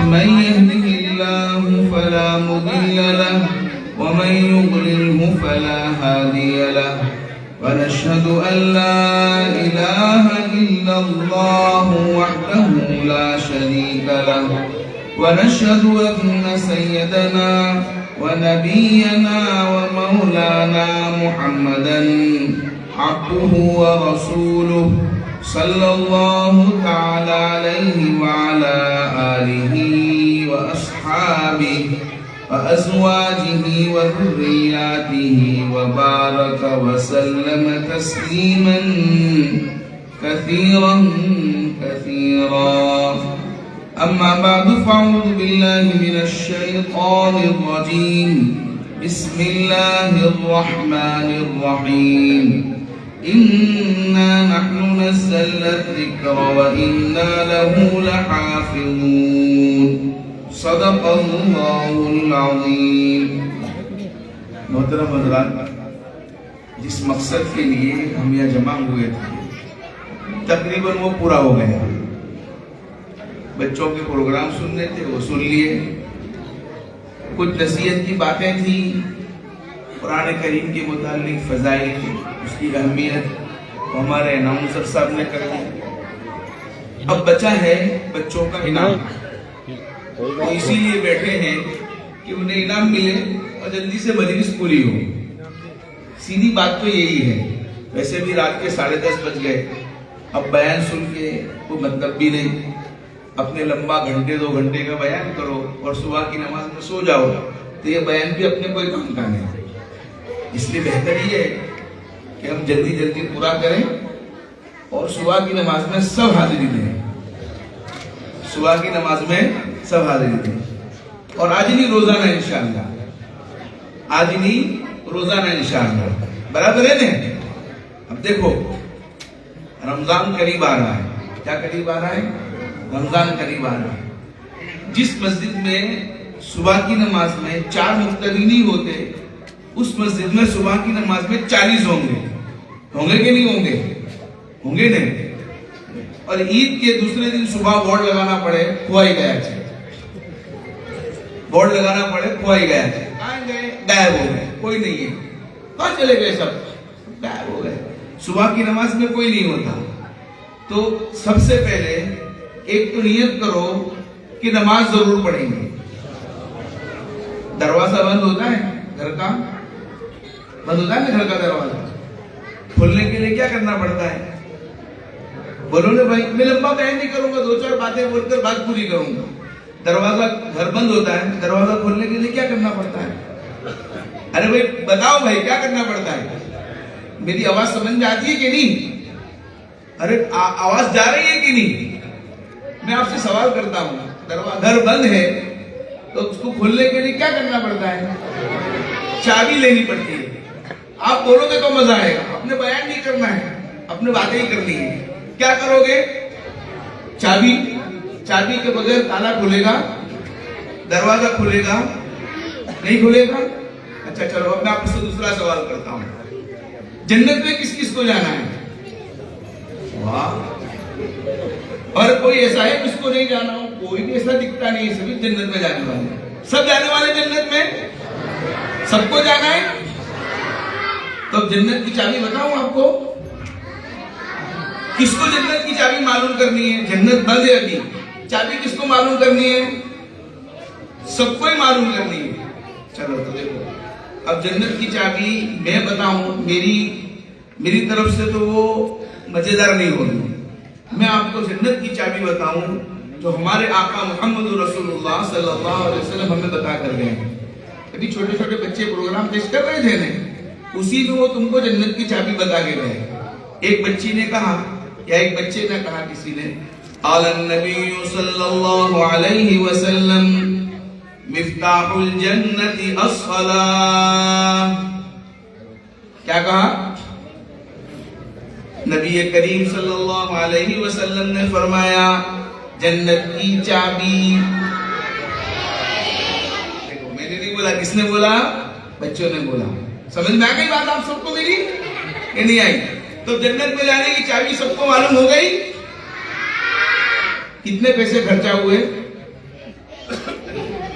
من يهده الله فلا مضل له ومن يضلله فلا هادي له ونشهد أن لا إله إلا الله وحده لا شريك له ونشهد أن سيدنا ونبينا ومولانا محمدا عبده ورسوله صلى الله تعالى عليه وعلى آله وأصحابه وأزواجه وذرياته وبارك وسلم تسليما كثيرا كثيرا. أما بعد فأعوذ بالله من الشيطان الرجيم. بسم الله الرحمن الرحيم. إنا نحن نزلنا الذكر وإنا له لحافظون. صدق اللہ العظیم. محترم حضرات، جس مقصد کے لیے ہم یہاں جمع ہوئے تھے تقریباً وہ پورا ہو گیا. بچوں کے پروگرام سننے تھے وہ سن لیے، کچھ نصیحت کی باتیں تھیں، قرآن کریم کے متعلق فضائل تھی، اس کی اہمیت ہمارے اناؤنسر صاحب نے کر دی. اب بچا ہے بچوں کا انعام، تو اسی لیے بیٹھے ہیں کہ انہیں انعام ملے اور جلدی سے مجلس پوری ہو. سیدھی بات تو یہی ہے. ویسے بھی رات کے 10:30 بج گئے، اب بیان سن کے کوئی مطلب بھی نہیں. اپنے لمبا گھنٹے 2 گھنٹے کا بیان کرو اور صبح کی نماز میں سو جاؤ تو یہ بیان بھی اپنے کوئی کام کا نہیں. اس لیے بہتر یہ ہے کہ ہم جلدی جلدی پورا کریں اور صبح کی نماز میں سب حاضری دیں. صبح کی نماز میں سب حاضری دیں. اور آج نہیں روزانہ انشاءاللہ، آج نہیں روزانہ انشاءاللہ. برابر ہے نا؟ اب دیکھو رمضان قریب آ رہا ہے. کیا قریب آ رہا ہے؟ رمضان قریب آ رہا ہے. جس مسجد میں صبح کی نماز میں 4 مقتدی نہیں ہوتے، اس مسجد میں صبح کی نماز میں 40 ہوں گے. ہوں گے کہ نہیں ہوں گے؟ ہوں گے نہیں. اور عید کے دوسرے دن صبح بورڈ لگانا پڑے کھوائی گیا تھے، بورڈ لگانا پڑے کھوائی گیا تھے. کہاں گئے؟ غائب ہو گئے. کوئی نہیں ہے. کہاں چلے گئے؟ سب غائب ہو گئے. صبح کی نماز میں کوئی نہیں ہوتا. تو سب سے پہلے ایک تو نیت کرو کہ نماز ضرور پڑھیں گے. دروازہ بند ہوتا ہے گھر کا، بند ہوتا ہے نا گھر کا دروازہ. کھولنے کے لیے کیا کرنا پڑتا ہے؟ بولو نا بھائی. میں لمبا بیان نہیں کروں گا، 2-4 باتیں بول کر بات پوری کروں گا. دروازہ گھر بند ہوتا ہے، دروازہ کھولنے کے لیے کیا کرنا پڑتا ہے؟ ارے بھائی بتاؤ بھائی کیا کرنا پڑتا ہے؟ میری آواز سمجھ میں آتی ہے کہ نہیں؟ ارے آواز جا رہی ہے کہ نہیں؟ میں آپ سے سوال کرتا ہوں. دروازہ گھر بند ہے تو اس کو کھولنے کے لیے کیا کرنا پڑتا ہے؟ چابی لینی پڑتی ہے. آپ بولو گے تو مزہ آئے گا. اپنے بیان نہیں کرنا ہے، اپنے باتیں ہی کرنی ہے. کیا کرو گے؟ چابی کے بغیر تالا کھلے گا؟ دروازہ کھلے گا؟ نہیں کھلے گا. اچھا چلو اب میں آپ سے دوسرا سوال کرتا ہوں. جنت میں کس کس کو جانا ہے؟ واہ. اور کوئی ایسا ہے جس کو نہیں جانا ہو؟ کوئی بھی ایسا دکھتا نہیں ہے. سبھی جنت میں جانے والے. سب جانے والے جنت میں؟ سب کو جانا ہے؟ تو جنت کی چابی بتاؤں آپ کو. کس کو جنت کی چابی معلوم کرنی ہے؟ جنت بند ہے ابھی. چابی کس کو معلوم کرنی ہے؟ سب کو ہی معلوم کرنی ہے. چلو تو دیکھو اب جنت کی چابی میں بتاؤں، میری طرف سے تو وہ مزیدار نہیں ہوگی. میں آپ کو جنت کی چابی بتاؤں جو ہمارے آقا محمد رسول اللہ صلی اللہ علیہ وسلم ہمیں بتا کر گئے ہیں. ابھی چھوٹے چھوٹے بچے پروگرام پیش کر رہے تھے نا، اسی میں وہ تم کو جنت کی چابی بتا کے گئے. ایک بچی نے کہا یا ایک بچے نے کہا کسی نے، قال النبی صلی اللہ علیہ وسلم مفتاح الجنت الصلاۃ. کیا کہا؟ نبی کریم صلی اللہ علیہ وسلم نے فرمایا جنت کی چابی. دیکھو میں نے نہیں بولا، کس نے بولا؟ بچوں نے بولا. سمجھ میں آ گئی بات آپ سب کو میری کہ نہیں آئی؟ تو جنت میں جانے کی چابی سب کو معلوم ہو گئی. کتنے پیسے خرچہ ہوئے؟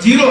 0,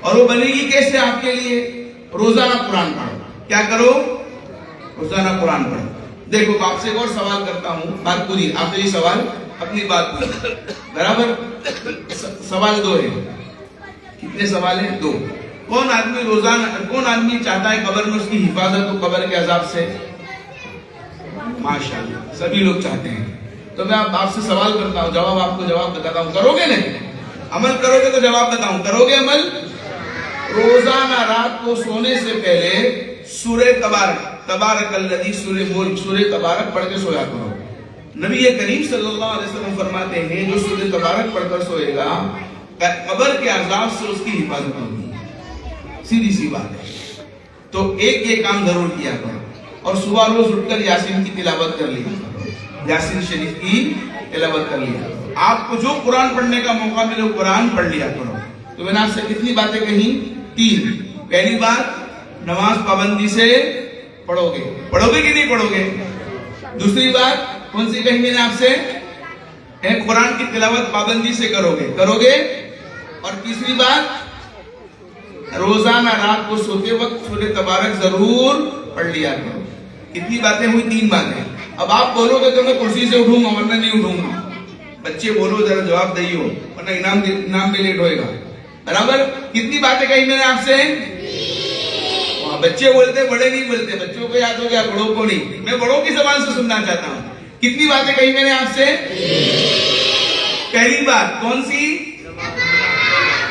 اور وہ بنے گی کیسے آپ کے لیے؟ روزانہ قرآن پڑھو. کیا کرو؟ روزانہ قرآن پڑھو. دیکھو آپ سے ایک اور سوال کرتا ہوں, بات پوری, آپ نے یہ سوال اپنی بات پوری برابر. سوال دو ہے. کتنے سوال ہیں؟ دو. کون آدمی چاہتا ہے قبر میں اس کی حفاظت ہو قبر کے عذاب سے؟ ماشاءاللہ سبھی لوگ چاہتے ہیں. تو میں آپ سے سوال کرتا ہوں, جواب آپ کو جواب بتاتا ہوں, کرو گے نہیں؟ عمل کرو گے تو جواب بتاؤں, کرو گے عمل؟ روزانہ رات کو سونے سے پہلے سورہ تبارک الذی, سورہ ملک, سورہ تبارک پڑھ کے سویا کرو. نبی کریم صلی اللہ علیہ وسلم فرماتے ہیں جو سورہ تبارک پڑھ کر سوئے گا قبر کے عذاب سے اس کی حفاظت ہوگی. سیدھی سی بات ہے. تو ایک یہ کام ضرور کیا کرو, اور صبح روز اٹھ کر یاسین کی تلاوت کر لیا کرو, یاسین شریف کی تلاوت کر لیا کرو. آپ کو جو قرآن پڑھنے کا موقع ملے وہ قرآن پڑھ لیا کرو. تو میں نے آپ سے کتنی باتیں کہیں؟ 3. پہلی بات, نماز پابندی سے پڑھو گے کہ نہیں پڑھو گے؟ دوسری بات کون سی کہیں میں نے آپ سے؟ قرآن کی تلاوت پابندی سے کرو گے. اور تیسری بات, روزانہ رات کو سوتے وقت سورہ تبارک ضرور پڑھ لیا کرو. کتنی باتیں ہوئی؟ 3 باتیں. اب آپ بولو گے تو میں کرسی سے اٹھوں گا ورنہ نہیں اٹھوں گا. بچے بولو ذرا جواب دئیے ہو ورنہ انعام میں لیٹ ہوئے گا. برابر. کتنی باتیں کہی میں نے آپ سے؟ بچے بولتے, بڑے نہیں بولتے. بچوں کو یاد ہو گیا, بڑوں کو نہیں. میں بڑوں کی زبان سے سننا چاہتا ہوں. کتنی باتیں کہی میں نے آپ سے؟ پہلی بات کون سی؟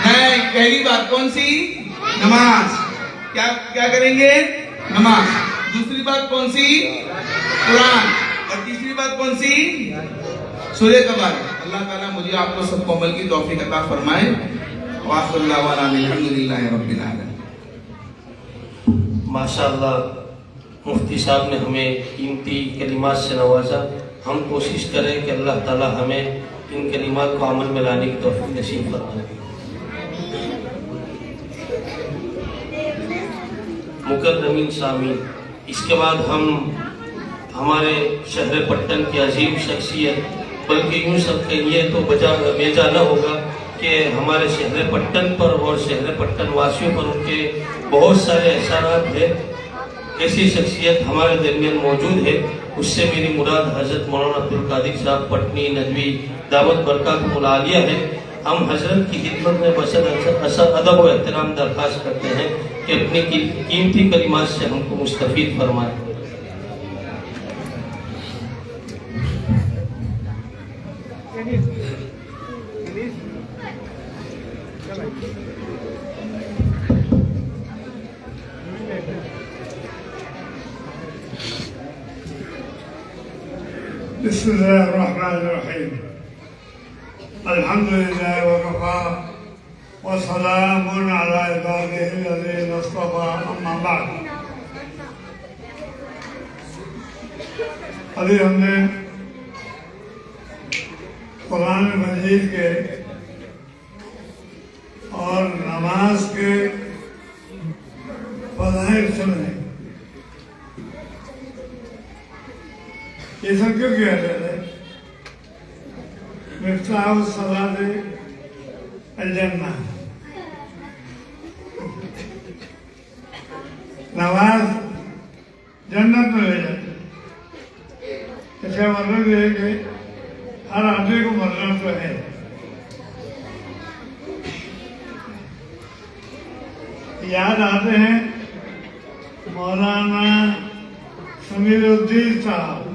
نہیں, پہلی بات کون سی؟ نماز. کیا کریں گے؟ نماز. دوسری بات کون سی؟ قرآن. اور تیسری بات کون سی؟ سورہ تبارک. اللہ تعالیٰ مجھے آپ کو سب کو عمل کی توفیق عطا فرمائے. وآخر دعوانا الحمدللہ رب العالمین. ماشاءاللہ مفتی صاحب نے ہمیں قیمتی کلمات سے نوازا. ہم کوشش کریں کہ اللہ تعالیٰ ہمیں ان کلمات کو عمل میں لانے کی توفیق نصیب فرمائے. مکرمین سامعین, اس کے بعد ہم ہمارے شہر پٹن کی عظیم شخصیت, بلکہ یوں سب کہیے تو بیجا نہ ہوگا کہ ہمارے شہر پٹن پر اور شہر پٹن واسیوں پر ان کے بہت سارے احسانات ہیں. ایسی شخصیت ہمارے درمیان موجود ہے. اس سے میری مراد حضرت مولانا عبدالقادر صاحب پٹنی ندوی دعوت برکاتہ العالیہ ہے. ہم حضرت کی خدمت میں بصد ادب و احترام درخواست کرتے ہیں کہ اپنی قیمتی کلمات سے ہم کو مستفید فرمائیں. بسم اللہ الرحمن الرحیم. الحمدللہ وکفى وسلام علی عبادہ الذین اصطفى. اما بعد, ابھی ہم نے قرآن مجید کے اور نماز کے فضائل سنے. یہ سب کیوں کیا جاتا ہے؟ مفتاح الصلاۃ الجنہ. نماز جنت میں لے جاتی ہے. اس کا مطلب یہ ہے کہ ہر آدمی کو مطلب تو ہے. یاد آتے ہیں مولانا سمیر الدین صاحب,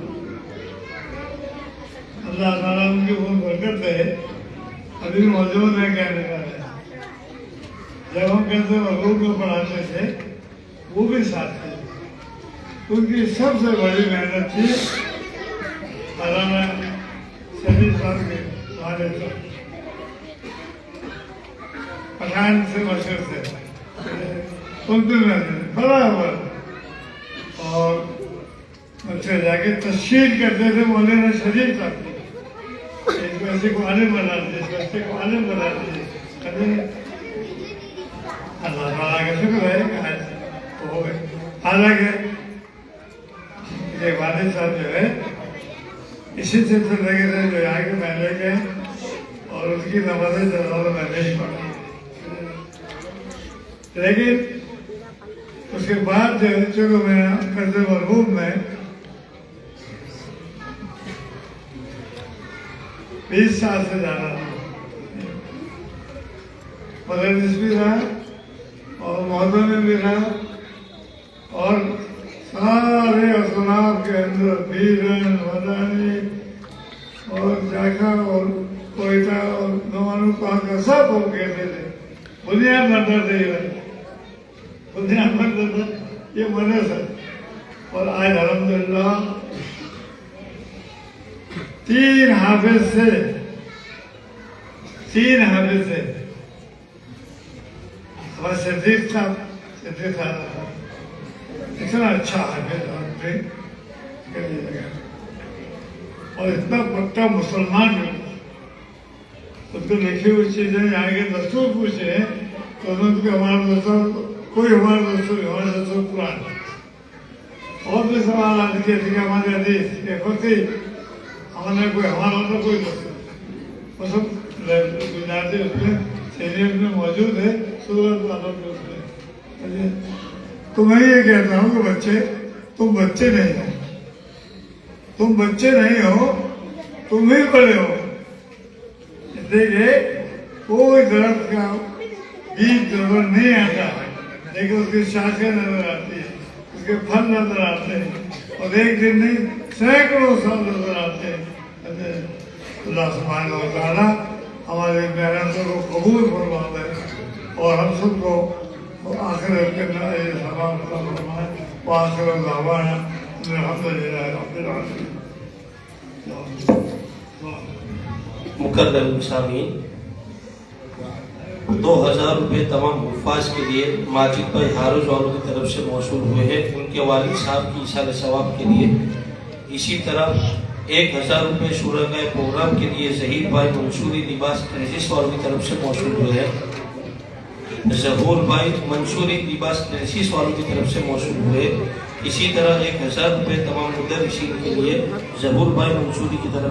اللہ تعالیٰ ان کی بہت برکت ہے, ابھی موجود ہے کہنے کا ہے. جب ہم کہتے وضو کو پڑھاتے تھے وہ بھی ساتھ تھے. ان کی سب سے بڑی محنت تھی مولانا شریف صاحب کے والد صاحب, پٹھان سے مشہور تھے. ان کی محنت برابر. اور بچے جا کے تشہیر کرتے تھے مولانا شریف صاحب کی. اس بچے کو عالم بنا دیے, اس بچے کو عالم بنا دیے. اللہ تعالیٰ کا شکر ہے کہ ہو گئے. حالانکہ یہ والد صاحب جو ہے اسی سلسلے لگے تھے جو یہاں کے محلے کے, اور اس کی نمازیں جلال میں نہیں پڑھی. لیکن اس کے بعد جو ہے چونکہ میں قرض مرحوم میں 20 سال سے جانا تھا، مدرس بھی رہا اور محدود میں بھی رہا، اور سارے اصناف کے اندر بیرن، مدانی اور جاکا اور کوئٹہ اور نوانو کا سب ہو کہتے تھے بنیاد مدد ہے، بنیاد مدد یہ مدرس ہے۔ اور آج الحمدللہ 3 حافظ سے ہمارے صدیق صاحب اتنا اچھا حافظ اور اتنا پکا مسلمان بھی، اس کو لکھی ہوئی چیزیں یہاں کے دستور پوچھے تو انہوں نے ہمارا دستور کوئی ہمارا دستور پرانا، اور بھی سوالات کیے تھے کہ ہمارے حدیث یہ فقی ہمارے کوئی ہمارا ہوتا کوئی دستور، وہ سب گجراتی اس میں سینئر میں موجود ہے، سورت والوں کے اس میں۔ تو میں یہ کہتا ہوں کہ بچے تم بچے نہیں ہو، تم بچے نہیں ہو، تم ہی بڑے ہو۔ دیکھے کوئی درخت کا بیج نظر نہیں آتا لیکن اس کی شاخیں نظر آتی ہیں، اس کے پھل نظر آتے ہیں، اور ایک دن نہیں سینکڑوں سال نظر آتے ہیں۔ اللہ سبحانہ و تعالیٰ ہمارے محنتوں کو قبول فرمائے اور ہم سب کو آخرت کے سلام فرمائے۔ وآخر دعوانا الحمد للہ رب العالمین۔ مکرم سامعین، 2000 روپے تمام حفاظ کے لیے ماجد بھائی ہاروز والوں کی طرف سے موصول ہوئے ہیں، ان کے والد صاحب کی ایصال ثواب کے لیے۔ اسی طرح 1000 روپے شرکائے پروگرام کے لیے ظہیر بھائی منصوری لباس ٹریسس والوں کی طرف سے موصول ہوئے ہیں، ظہور بھائی منصوری لباس ٹریسس والوں کی طرف سے موصول ہوئے۔ اسی طرح 1000 روپے تمام مدرسین کے لیے ظہور بھائی منصوری کی طرف